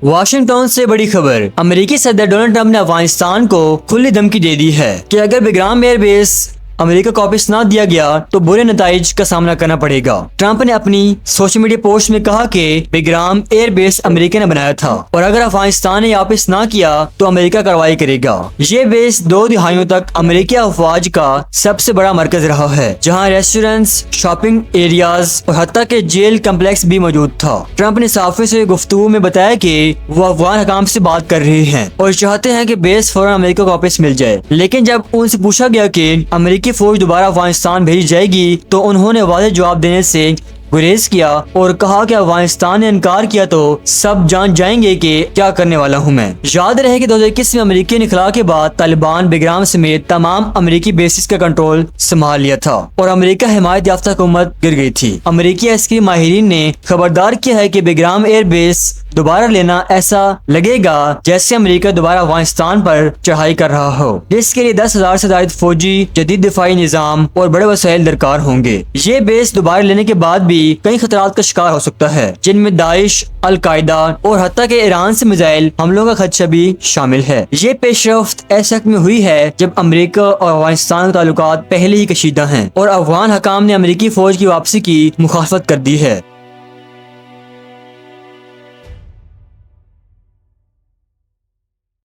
Washington سے بڑی خبر، امریکی صدر ڈونلڈ ٹرمپ نے افغانستان کو کھلی دھمکی دے دی ہے کہ اگر بیگرام ایئر بیس امریکہ کو واپس نہ دیا گیا تو برے نتائج کا سامنا کرنا پڑے گا۔ ٹرمپ نے اپنی سوشل میڈیا پوسٹ میں کہا کہ بیگرام ایئر بیس امریکہ نے بنایا تھا اور اگر افغانستان نے واپس نہ کیا تو امریکہ کارروائی کرے گا۔ یہ بیس 2 دہائیوں تک امریکی افواج کا سب سے بڑا مرکز رہا ہے، جہاں ریسٹورینٹس، شاپنگ ایریاز اور حتیٰ کہ جیل کمپلیکس بھی موجود تھا۔ ٹرمپ نے صحافیوں سے گفتگو میں بتایا کہ وہ افغان حکام سے بات کر رہے ہیں اور چاہتے ہیں کہ بیس فوراً امریکہ کو واپس مل جائے، لیکن جب ان سے پوچھا گیا کہ امریکی فوج دوبارہ افغانستان بھیجی جائے گی تو انہوں نے واضح جواب دینے سے گریز کیا اور کہا کہ افغانستان نے انکار کیا تو سب جان جائیں گے کہ کیا کرنے والا ہوں میں۔ یاد رہے کہ 2021 میں امریکی انخلا کے بعد طالبان بیگرام سمیت تمام امریکی بیسز کا کنٹرول سنبھال لیا تھا اور امریکہ حمایت یافتہ حکومت گر گئی تھی۔ امریکی عسکری ماہرین نے خبردار کیا ہے کہ بیگرام ایئر بیس دوبارہ لینا ایسا لگے گا جیسے امریکہ دوبارہ افغانستان پر چڑھائی کر رہا ہو، جس کے لیے 10,000 سے زائد فوجی، جدید دفاعی نظام اور بڑے وسائل درکار ہوں گے۔ یہ بیس دوبارہ لینے کے بعد بھی کئی خطرات کا شکار ہو سکتا ہے، جن میں داعش، القاعدہ اور حتیٰ کہ ایران سے میزائل حملوں کا خدشہ بھی شامل ہے۔ یہ پیش رفت ایسے وقت میں ہوئی ہے جب امریکہ اور افغانستان کے تعلقات پہلے ہی کشیدہ ہیں اور افغان حکام نے امریکی فوج کی واپسی کی مخالفت کر دی ہے۔